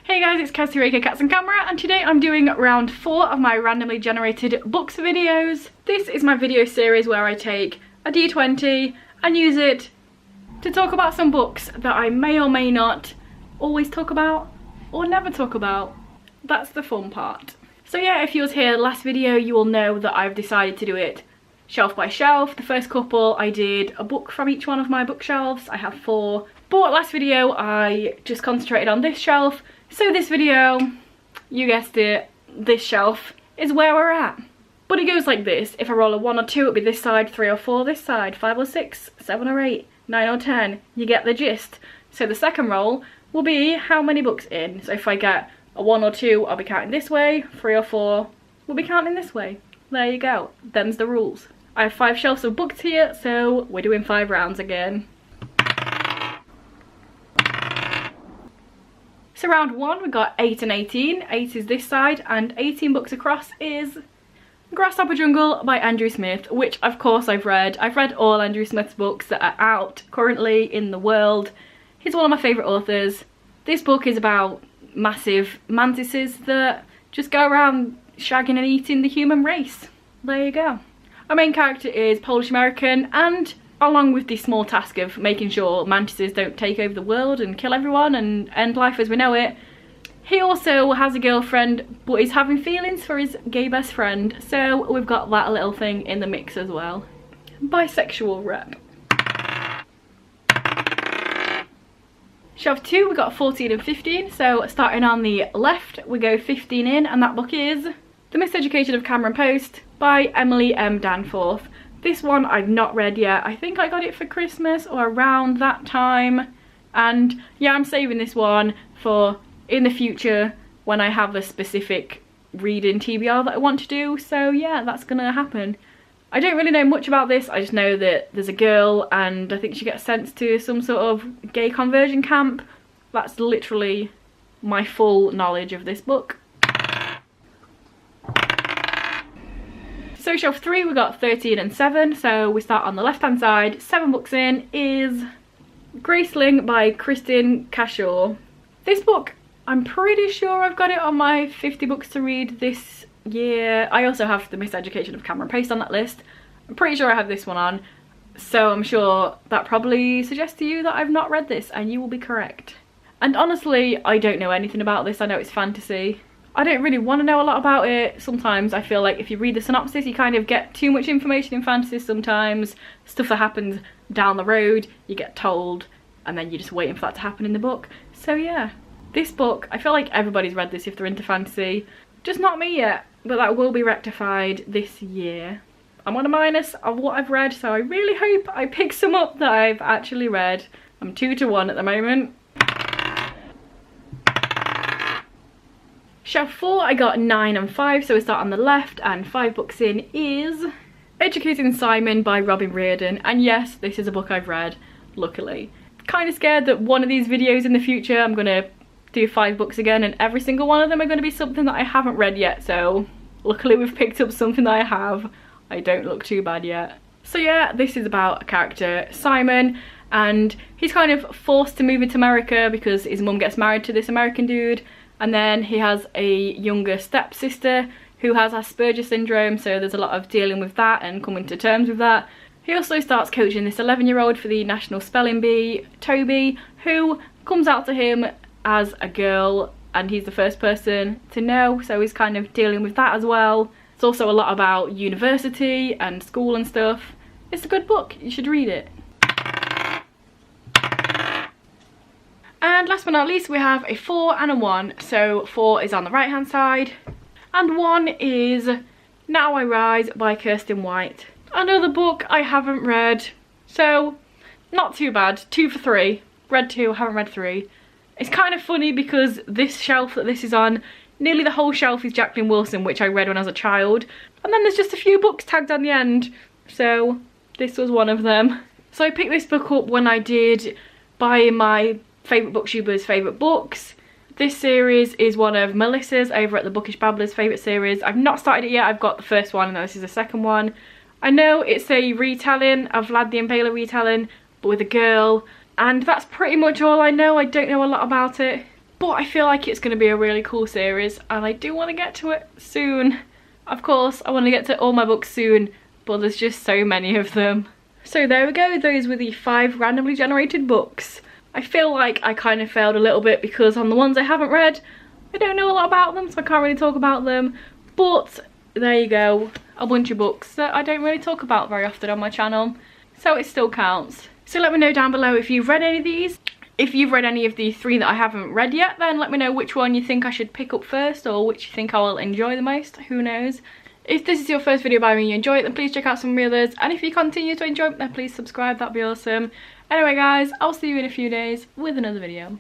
Hey guys, it's Cassie aka Cats and Camera, and today I'm doing round 4 of my randomly generated books videos. This is my video series where I take a D20 and use it to talk about some books that I may or may not always talk about or never talk about. That's the fun part. So yeah, if you was here last video, you will know that I've decided to do it shelf by shelf. The first couple I did a book from each one of my bookshelves. I have 4. But last video I just concentrated on this shelf. So this video, you guessed it, this shelf is where we're at. But it goes like this: if I roll a 1 or 2, it'll be this side, 3 or 4 this side, 5 or 6, 7 or 8, 9 or 10. You get the gist. So the second roll will be how many books in. So if I get a 1 or 2, I'll be counting this way, 3 or 4, we'll be counting this way. There you go. Them's the rules. I have 5 shelves of books here, so we're doing 5 rounds again. So round 1 we got 8 and 18. 8 is this side and 18 books across is Grasshopper Jungle by Andrew Smith, which of course I've read. I've read all Andrew Smith's books that are out currently in the world. He's one of my favourite authors. This book is about massive mantises that just go around shagging and eating the human race. There you go. Our main character is Polish American, and along with the small task of making sure mantises don't take over the world and kill everyone and end life as we know it, he also has a girlfriend but is having feelings for his gay best friend, so we've got that little thing in the mix as well. Bisexual rep. Shelf 2 we got 14 and 15, so starting on the left we go 15 in, and that book is The Miseducation of Cameron Post by Emily M. Danforth. This one I've not read yet. I think I got it for Christmas or around that time, and yeah, I'm saving this one for in the future when I have a specific reading TBR that I want to do. So yeah, that's gonna happen. I don't really know much about this. I just know that there's a girl and I think she gets sent to some sort of gay conversion camp. That's literally my full knowledge of this book. So shelf 3 we got 13 and 7, so we start on the left hand side. 7 books in is Graceling by Kristin Cashore. This book, I'm pretty sure I've got it on my 50 books to read this year. I also have The Miseducation of Cameron Post on that list. I'm pretty sure I have this one on, so I'm sure that probably suggests to you that I've not read this, and you will be correct. And honestly, I don't know anything about this. I know it's fantasy. I don't really want to know a lot about it. Sometimes I feel like if you read the synopsis you kind of get too much information in fantasy sometimes. Stuff that happens down the road you get told and then you're just waiting for that to happen in the book. So yeah, this book, I feel like everybody's read this if they're into fantasy. Just not me yet, but that will be rectified this year. I'm on a minus of what I've read, so I really hope I pick some up that I've actually read. I'm 2 to 1 at the moment. Shelf 4 I got 9 and 5, so we start on the left, and 5 books in is Educating Simon by Robin Reardon, and yes, this is a book I've read, luckily. Kind of scared that one of these videos in the future I'm going to do 5 books again and every single one of them are going to be something that I haven't read yet, so luckily we've picked up something that I have. I don't look too bad yet. So yeah, this is about a character, Simon, and he's kind of forced to move into America because his mum gets married to this American dude. And then he has a younger stepsister who has Asperger's syndrome, so there's a lot of dealing with that and coming to terms with that. He also starts coaching this 11-year-old for the National Spelling Bee, Toby, who comes out to him as a girl, and he's the first person to know, so he's kind of dealing with that as well. It's also a lot about university and school and stuff. It's a good book, you should read it. And last but not least we have a 4 and a 1, so 4 is on the right hand side and 1 is Now I Rise by Kirsten White. Another book I haven't read, so not too bad. 2 for 3, read 2, haven't read 3. It's kind of funny because this shelf that this is on, nearly the whole shelf is Jacqueline Wilson, which I read when I was a child, and then there's just a few books tagged on the end, so this was one of them. So I picked this book up when I did buy my favourite booktubers' favourite books. This series is one of Melissa's over at the Bookish Babblers favourite series. I've not started it yet, I've got the first one and this is the second one. I know it's a retelling of Vlad the Impaler retelling, but with a girl, and that's pretty much all I know. I don't know a lot about it. but I feel like it's going to be a really cool series and I do want to get to it soon. Of course, I want to get to all my books soon, but there's just so many of them. So there we go, those were the 5 randomly generated books. I feel like I kind of failed a little bit because on the ones I haven't read, I don't know a lot about them, so I can't really talk about them. But there you go, a bunch of books that I don't really talk about very often on my channel, so it still counts. So let me know down below if you've read any of these. If you've read any of the 3 that I haven't read yet, then let me know which one you think I should pick up first or which you think I will enjoy the most, who knows. If this is your first video by me and you enjoy it, then please check out some of my others, and if you continue to enjoy it, then please subscribe, that'd be awesome. Anyway guys, I'll see you in a few days with another video.